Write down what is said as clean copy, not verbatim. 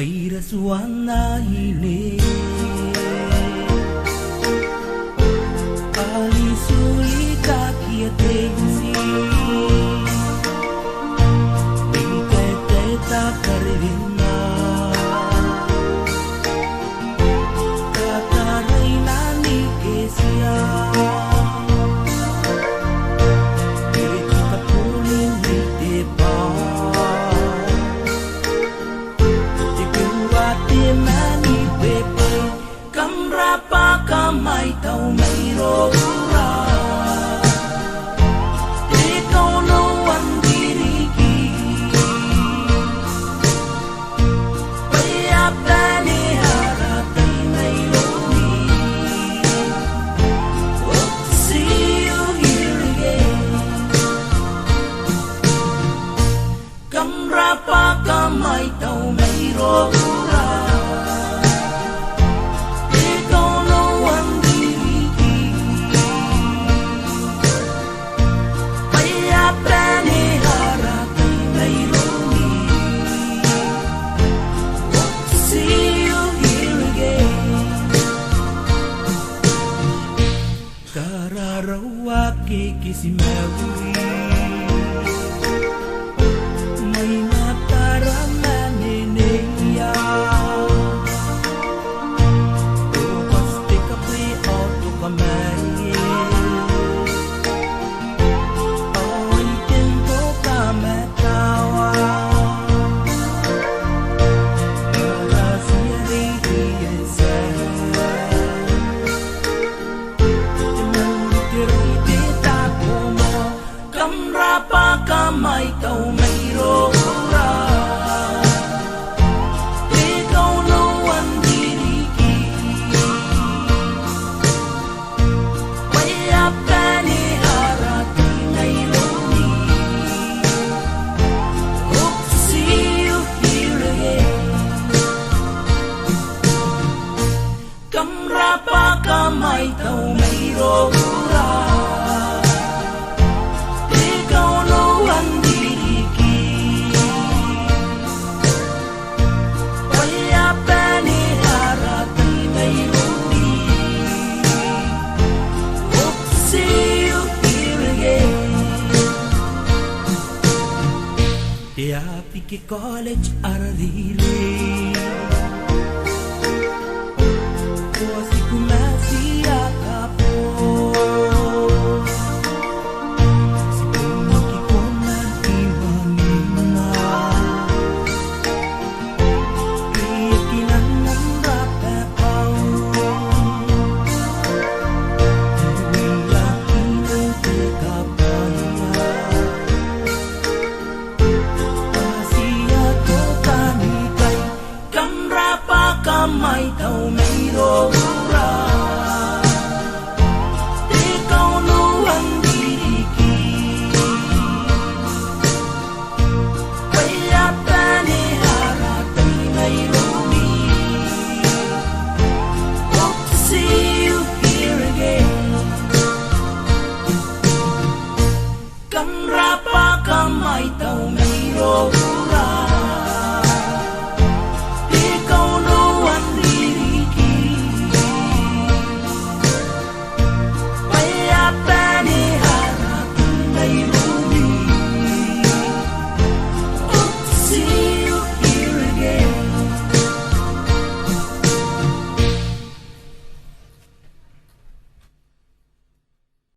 Aira suana hile Ali sui kaki atensi Binte teta karvina Kata reina ni kesia Kita pulin di depan Mani pepe kamrapa kamay tau mayrora Ikaw no ang dirigi Payap tani haratay mayroni Hope to see you here again Kamrapa kamay tau mayrora Kisi Mary may natarang niya pasti ka pre auto kamay ay tempo ka matawa para siya reyesa Kamrapa kamay tau mayrora Ikaw no ang dirigi Mayap ka ni harati mayroni Hope to see you here again Kamrapa kamay tau mayrora Api ke college ardile Kuasi ku masih akapo Si pumaki ko nag-iwanina Iyakinan ng rapapaw Iyakin ng tekapaya Kamay tau mayrora Ikaw no ang dirigi Payap ka ni haratay mayroni Hope to see you here again Kamrapa kamay tau mayrora